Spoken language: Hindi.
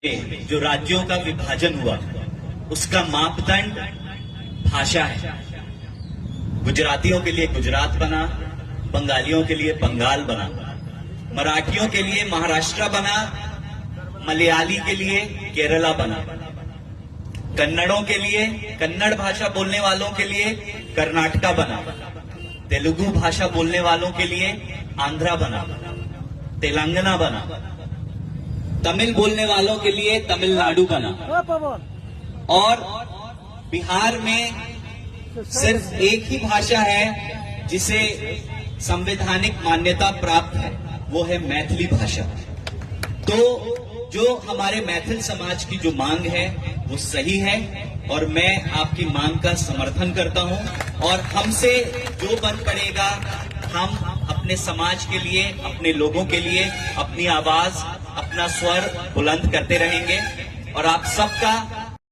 जो राज्यों का विभाजन हुआ उसका मापदंड भाषा है। गुजरातियों के लिए गुजरात बना, बंगालियों के लिए बंगाल बना, मराठियों के लिए महाराष्ट्र बना, मलयाली के लिए केरला बना, कन्नड़ों के लिए, कन्नड़ भाषा बोलने वालों के लिए कर्नाटका बना, तेलुगु भाषा बोलने वालों के लिए आंध्रा बना, तेलंगाना बना, तमिल बोलने वालों के लिए तमिलनाडु बना, और बिहार में सिर्फ एक ही भाषा है जिसे संवैधानिक मान्यता प्राप्त है, वो है मैथिली भाषा। तो जो हमारे मैथिल समाज की जो मांग है वो सही है और मैं आपकी मांग का समर्थन करता हूं, और हमसे जो बन पड़ेगा हम अपने समाज के लिए, अपने लोगों के लिए अपनी आवाज, अपना स्वर बुलंद करते रहेंगे। और आप सबका